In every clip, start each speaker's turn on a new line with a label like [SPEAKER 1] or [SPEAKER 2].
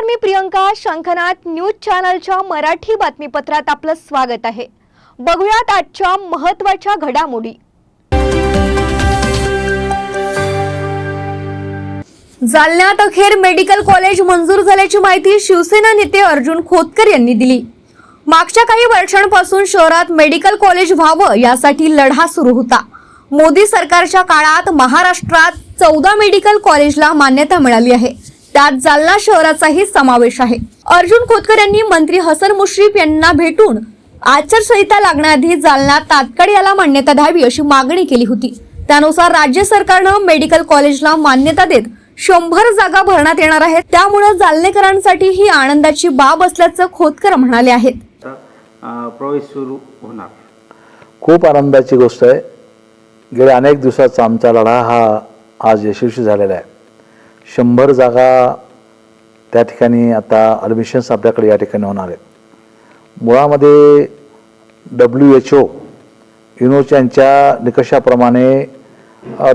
[SPEAKER 1] नमस्कार, मी प्रियंका. शंखनाथ न्यूज चॅनलच्या मराठी बातमीपत्रात आपलं स्वागत आहे. बघूयात आजच्या महत्त्वाच्या घडामोडी. जालन्यात अखेर मेडिकल कॉलेज मंजूर झाल्याची माहिती शिवसेना नेते अर्जुन खोतकर यांनी दिली. मागच्या काही वर्षांपासून शहरात मेडिकल कॉलेज व्हावं यासाठी लढा सुरू होता. मोदी सरकारच्या काळात महाराष्ट्रात 14 मेडिकल कॉलेजला मान्यता मिळाली आहे. त्यात जालना शहराचाही समावेश आहे. अर्जुन खोतकर यांनी मंत्री हसन मुश्रीफ यांना भेटून आचारसंहिता लागण्याआधी जालन्यात तात्काळ याला मान्यता द्यावी अशी मागणी केली होती. त्यानुसार राज्य सरकारनं मेडिकल कॉलेजला मान्यता देत 100 जागा भरण्यात येणार आहेत. त्यामुळे जालनेकरांसाठी ही आनंदाची बाब असल्याचं खोतकर म्हणाले आहेत.
[SPEAKER 2] प्रवेश सुरू होणार.
[SPEAKER 3] खूप आनंदाची गोष्ट आहे. गेल्या अनेक दिवसाचा आमचा लढा हा आज यशस्वी झालेला आहे. 100 जागा त्या ठिकाणी आता ॲडमिशन्स आपल्याकडे या ठिकाणी होणार आहेत. मुळामध्ये WHO युनोच्या निकषाप्रमाणे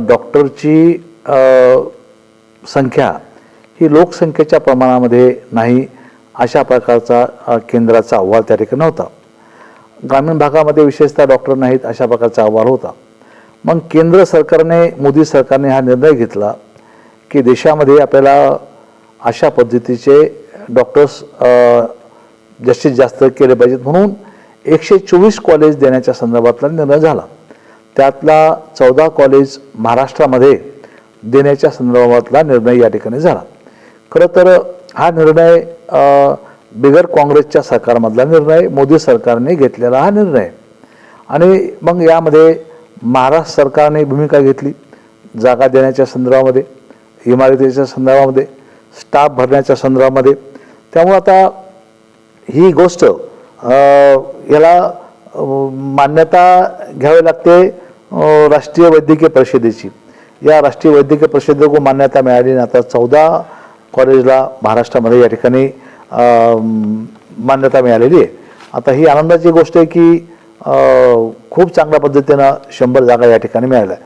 [SPEAKER 3] डॉक्टरची संख्या ही लोकसंख्येच्या प्रमाणामध्ये नाही अशा प्रकारचा केंद्राचा अहवाल त्या ठिकाणी होता. ग्रामीण भागामध्ये विशेषतः डॉक्टर नाहीत अशा प्रकारचा अहवाल होता. मग केंद्र सरकारने, मोदी सरकारने हा निर्णय घेतला की देशामध्ये आपल्याला अशा पद्धतीचे डॉक्टर्स जास्तीत जास्त केले पाहिजेत म्हणून 124 कॉलेज देण्याच्या संदर्भातला निर्णय झाला. त्यातला 14 कॉलेज महाराष्ट्रामध्ये देण्याच्या संदर्भातला निर्णय या ठिकाणी झाला. खरं तर हा निर्णय बिगर काँग्रेसच्या सरकारमधला निर्णय, मोदी सरकारने घेतलेला हा निर्णय. आणि मग यामध्ये महाराष्ट्र सरकारने भूमिका घेतली जागा देण्याच्या संदर्भामध्ये, इमारतीच्या संदर्भामध्ये, स्टाफ भरण्याच्या संदर्भामध्ये. त्यामुळे आता ही गोष्ट याला मान्यता घ्यावी लागते राष्ट्रीय वैद्यकीय परिषदेची. या राष्ट्रीय वैद्यकीय परिषदेकडून मान्यता मिळाली आणि आता 14 कॉलेजला महाराष्ट्रामध्ये या ठिकाणी मान्यता मिळालेली आहे. आता ही आनंदाची गोष्ट आहे की खूप चांगल्या पद्धतीनं 100 जागा या ठिकाणी मिळाल्या.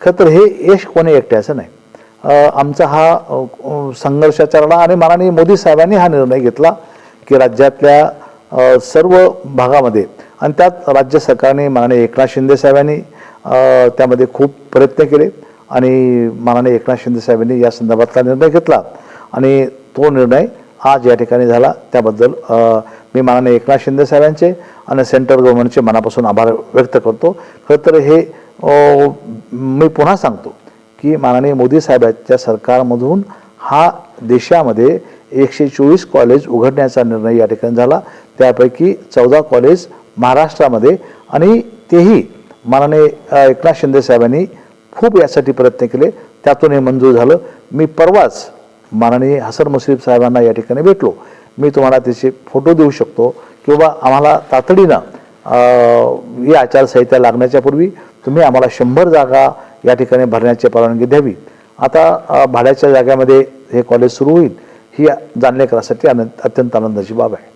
[SPEAKER 3] खरं तर हे यश कोणी एकट्याचं नाही. आमचा हा संघर्षाचा लढा आणि माननीय मोदी साहेबांनी हा निर्णय घेतला की राज्यातल्या सर्व भागामध्ये आणि त्यात राज्य सरकारने, माननीय एकनाथ शिंदे साहेबांनी त्यामध्ये खूप प्रयत्न केले आणि माननीय एकनाथ शिंदे साहेबांनी या संदर्भातला निर्णय घेतला आणि तो निर्णय आज या ठिकाणी झाला. त्याबद्दल मी माननीय एकनाथ शिंदे साहेबांचे आणि सेंट्रल गव्हर्नमेंटचे मनापासून आभार व्यक्त करतो. खरं तर हे मी पुन्हा सांगतो की माननीय मोदी साहेबांच्या सरकारमधून हा देशामध्ये 124 कॉलेज उघडण्याचा निर्णय या ठिकाणी झाला. त्यापैकी 14 कॉलेज महाराष्ट्रामध्ये आणि तेही माननीय एकनाथ शिंदे साहेबांनी खूप यासाठी प्रयत्न केले. त्यातून हे मंजूर झालं. मी परवाच माननीय हसन मुश्रीफ साहेबांना या ठिकाणी भेटलो. मी तुम्हाला त्याचे फोटो देऊ शकतो की बाबा आम्हाला तातडीनं ही आचारसंहिता लागण्याच्या पूर्वी तुम्ही आम्हाला 100 जागा या ठिकाणी भरण्याची परवानगी द्यावी. आता भाड्याच्या जागेमध्ये हे कॉलेज सुरू होईल ही जालनेकरांसाठी अत्यंत आनंदाची बाब आहे.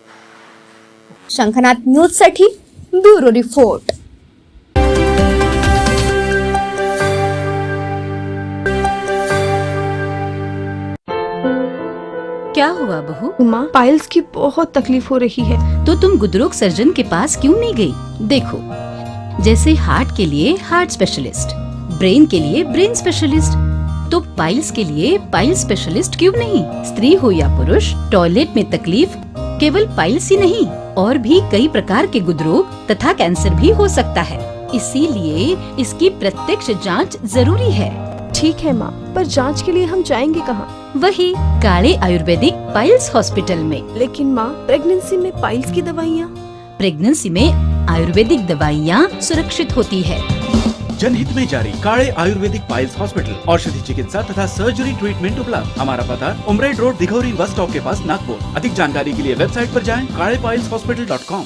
[SPEAKER 1] शंखनाथ न्यूजसाठी ब्युरो रिपोर्ट.
[SPEAKER 4] क्या हुआ बहू?
[SPEAKER 5] माँ, पाइल्स की बहुत तकलीफ हो रही है.
[SPEAKER 4] तो तुम गुदरोग सर्जन के पास क्यों नहीं गई? देखो, जैसे हार्ट के लिए हार्ट स्पेशलिस्ट, ब्रेन के लिए ब्रेन स्पेशलिस्ट, तो पाइल्स के लिए पाइल स्पेशलिस्ट क्यों नहीं? स्त्री हो या पुरुष, टॉयलेट में तकलीफ केवल पाइल्स ही नहीं और भी कई प्रकार के गुदरोग तथा कैंसर भी हो सकता है. इसीलिए इसकी प्रत्यक्ष जांच जरूरी है.
[SPEAKER 5] ठीक है माँ, पर जांच के लिए हम जाएंगे कहाँ?
[SPEAKER 4] वही काले आयुर्वेदिक पाइल्स हॉस्पिटल में.
[SPEAKER 5] लेकिन माँ, प्रेगनेंसी में पाइल्स की दवाइयाँ.
[SPEAKER 4] प्रेगनेंसी में आयुर्वेदिक दवाइयाँ सुरक्षित होती है.
[SPEAKER 6] जनहित में जारी. काळे आयुर्वेदिक पाइल्स हॉस्पिटल, औषधि चिकित्सा तथा सर्जरी ट्रीटमेंट उपलब्ध. हमारा पता उमरेड रोड, दिघौरी बस स्टॉप के पास, नागपुर. अधिक जानकारी के लिए वेबसाइट पर जाएं kalepileshhospital.com.